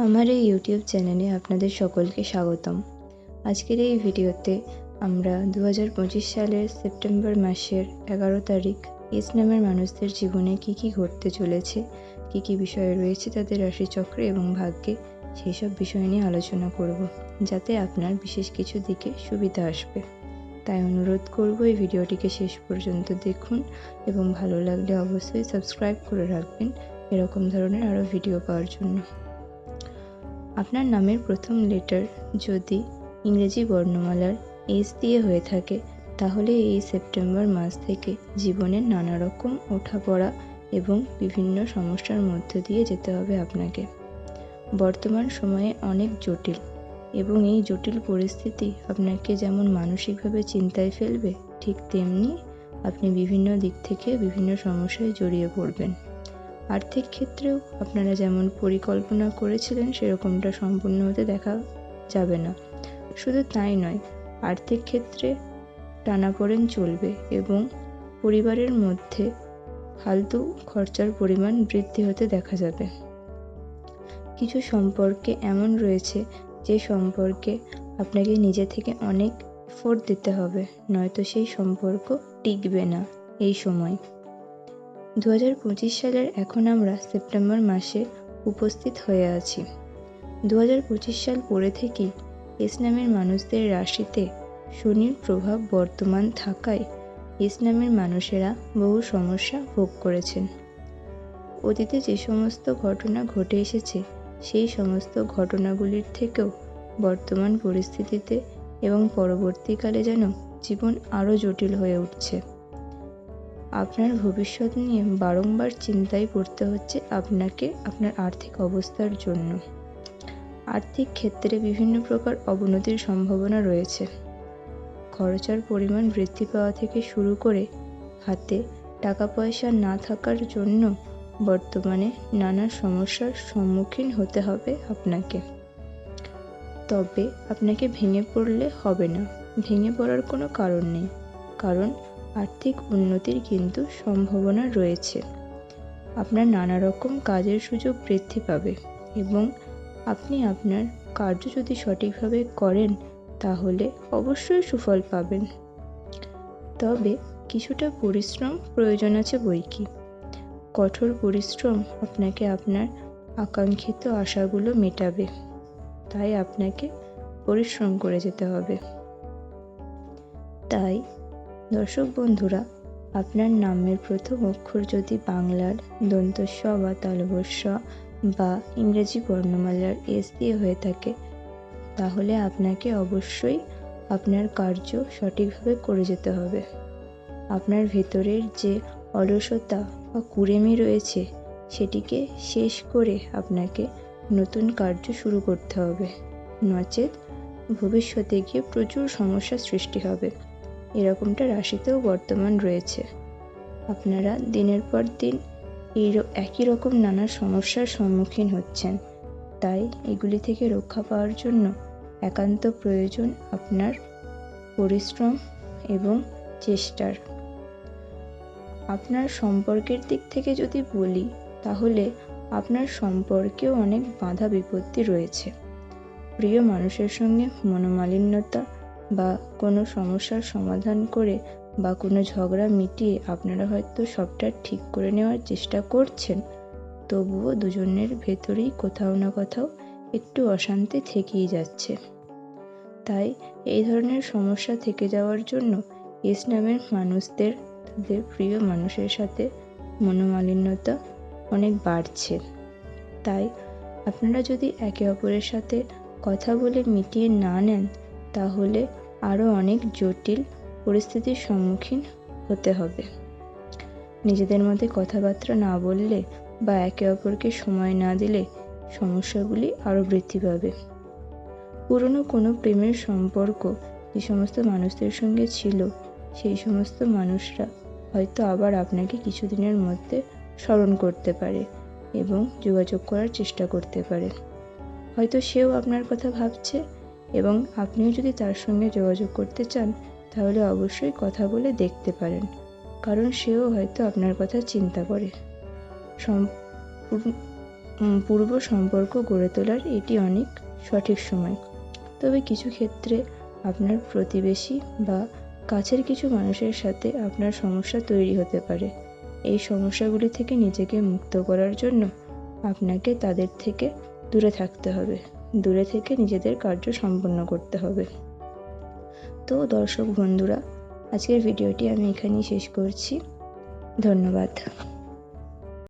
আমার এই ইউটিউব চ্যানেলে আপনাদের সকলকে স্বাগতম। আজকের এই ভিডিওতে আমরা 2025 সালের সেপ্টেম্বর মাসের 11 তারিখ এস নামের মানুষদের জীবনে কী কী ঘটতে চলেছে, কী কী বিষয় রয়েছে তাদের রাশিচক্রে এবং ভাগ্যে, সেই সব বিষয় নিয়ে আলোচনা করব, যাতে আপনার বিশেষ কিছু দিকে সুবিধা আসবে। তাই অনুরোধ করব এই ভিডিওটিকে শেষ পর্যন্ত দেখুন এবং ভালো লাগলে অবশ্যই সাবস্ক্রাইব করে রাখবেন এরকম ধরনের আরও ভিডিও পাওয়ার জন্য। আপনার নামের প্রথম লেটার যদি ইংরেজি বর্ণমালার এস দিয়ে হয়ে থাকে, তাহলে এই সেপ্টেম্বর মাস থেকে জীবনের নানা রকম ওঠাপড়া এবং বিভিন্ন সমস্যার মধ্য দিয়ে যেতে হবে আপনাকে। বর্তমান সময়ে অনেক জটিল এবং এই জটিল পরিস্থিতি আপনাকে যেমন মানসিকভাবে চিন্তায় ফেলবে, ঠিক তেমনি আপনি বিভিন্ন দিক থেকে বিভিন্ন সমস্যায় জড়িয়ে পড়বেন। আর্থিক ক্ষেত্রেও আপনারা যেমন পরিকল্পনা করেছিলেন সেরকমটা সম্পূর্ণ হতে দেখা যাবে না। শুধু তাই নয়, আর্থিক ক্ষেত্রে টানাপোড়েন চলবে এবং পরিবারের মধ্যে ফালতু খরচার পরিমাণ বৃদ্ধি হতে দেখা যাবে। কিছু সম্পর্কে এমন রয়েছে যে সম্পর্কে আপনাকে নিজে থেকে অনেক এফোর্ট দিতে হবে, নয়তো সেই সম্পর্ক টিকবে না। এই সময় 2025 সালের এখন আমরা সেপ্টেম্বর মাসে উপস্থিত হয়ে আছি। 2025 সাল পরে থেকেই এস নামের মানুষদের রাশিতে শনির প্রভাব বর্তমান থাকায় এস নামের মানুষেরা বহু সমস্যা ভোগ করেছেন। অতীতে যে সমস্ত ঘটনা ঘটে এসেছে সেই সমস্ত ঘটনাগুলির থেকেও বর্তমান পরিস্থিতিতে এবং পরবর্তীকালে যেন জীবন আরও জটিল হয়ে উঠছে। আপনার ভবিষ্যৎ নিয়ে বারংবার চিন্তায় পড়তে হচ্ছে আপনাকে আপনার আর্থিক অবস্থার জন্য। আর্থিক ক্ষেত্রে বিভিন্ন প্রকার অবনতির সম্ভাবনা রয়েছে। খরচার পরিমাণ বৃদ্ধি পাওয়া থেকে শুরু করে হাতে টাকা পয়সা না থাকার জন্য বর্তমানে নানা সমস্যার সম্মুখীন হতে হবে আপনাকে। তবে আপনাকে ভেঙে পড়লে হবে না, ভেঙে পড়ার কোনো কারণ নেই, কারণ আর্থিক উন্নতির কিন্তু সম্ভাবনা রয়েছে। আপনার নানা রকম কাজের সুযোগ বৃদ্ধি পাবে এবং আপনি আপনার কার্য যদি সঠিকভাবে করেন তাহলে অবশ্যই সুফল পাবেন। তবে কিছুটা পরিশ্রম প্রয়োজন আছে বৈকি। কঠোর পরিশ্রম আপনাকে আপনার আকাঙ্ক্ষিত আশাগুলো মেটাবে, তাই আপনাকে পরিশ্রম করে যেতে হবে। তাই দর্শক বন্ধুরা, আপনার নামের প্রথম অক্ষর যদি বাংলার দন্ত স বা তালব্য বা ইংরেজি বর্ণমালার এস দিয়ে হয়ে থাকে, তাহলে আপনাকে অবশ্যই আপনার কার্য সঠিকভাবে করে যেতে হবে। আপনার ভেতরের যে অলসতা বা কুড়েমি রয়েছে সেটিকে শেষ করে আপনাকে নতুন কার্য শুরু করতে হবে, নচেত ভবিষ্যতে গিয়ে প্রচুর সমস্যার সৃষ্টি হবে। এরকমটা রাশিতেও বর্তমান রয়েছে। আপনারা দিনের পর দিন একই রকম নানা সমস্যার সম্মুখীন হচ্ছেন, তাই এগুলি থেকে রক্ষা পাওয়ার জন্য একান্ত প্রয়োজন আপনার পরিশ্রম এবং চেষ্টার। আপনার সম্পর্কের দিক থেকে যদি বলি, তাহলে আপনার সম্পর্কেও অনেক বাধা বিপত্তি রয়েছে। প্রিয় মানুষের সঙ্গে মনোমালিন্যতা বা কোনো সমস্যার সমাধান করে বা কোনো ঝগড়া মিটিয়ে আপনারা হয়তো সবটা ঠিক করে নেওয়ার চেষ্টা করছেন, তবুও দুজনের ভেতরেই কোথাও না কোথাও একটু অশান্তি থেকেই যাচ্ছে। তাই এই ধরনের সমস্যা থেকে যাওয়ার জন্য এস নামের মানুষদের তাদের প্রিয় মানুষের সাথে মনোমালিন্যতা অনেক বাড়ছে। তাই আপনারা যদি একে অপরের সাথে কথা বলে মিটিয়ে না নেন, তাহলে আরও অনেক জটিল পরিস্থিতির সম্মুখীন হতে হবে। নিজেদের মধ্যে কথাবার্তা না বললে বা একে অপরকে সময় না দিলে সমস্যাগুলি আরও বৃদ্ধি পাবে। পুরনো কোনো প্রেমের সম্পর্ক যে সমস্ত মানুষদের সঙ্গে ছিল, সেই সমস্ত মানুষরা হয়তো আবার আপনাকে কিছুদিনের মধ্যে স্মরণ করতে পারে এবং যোগাযোগ করার চেষ্টা করতে পারে। হয়তো সেও আপনার কথা ভাবছে এবং আপনিও যদি তার সঙ্গে যোগাযোগ করতে চান, তাহলে অবশ্যই কথা বলে দেখতে পারেন, কারণ সেও হয়তো আপনার কথা চিন্তা করে। পূর্ব সম্পর্ক গড়ে তোলার এটি অনেক সঠিক সময়। তবে কিছু ক্ষেত্রে আপনার প্রতিবেশী বা কাছের কিছু মানুষের সাথে আপনার সমস্যা তৈরি হতে পারে। এই সমস্যাগুলি থেকে নিজেকে মুক্ত করার জন্য আপনাকে তাদের থেকে দূরে থাকতে হবে, দূরে থেকে নিজেদের কার্য সম্পন্ন করতে হবে। তো দর্শক বন্ধুরা, আজকের ভিডিওটি আমি এখানেই শেষ করছি। ধন্যবাদ।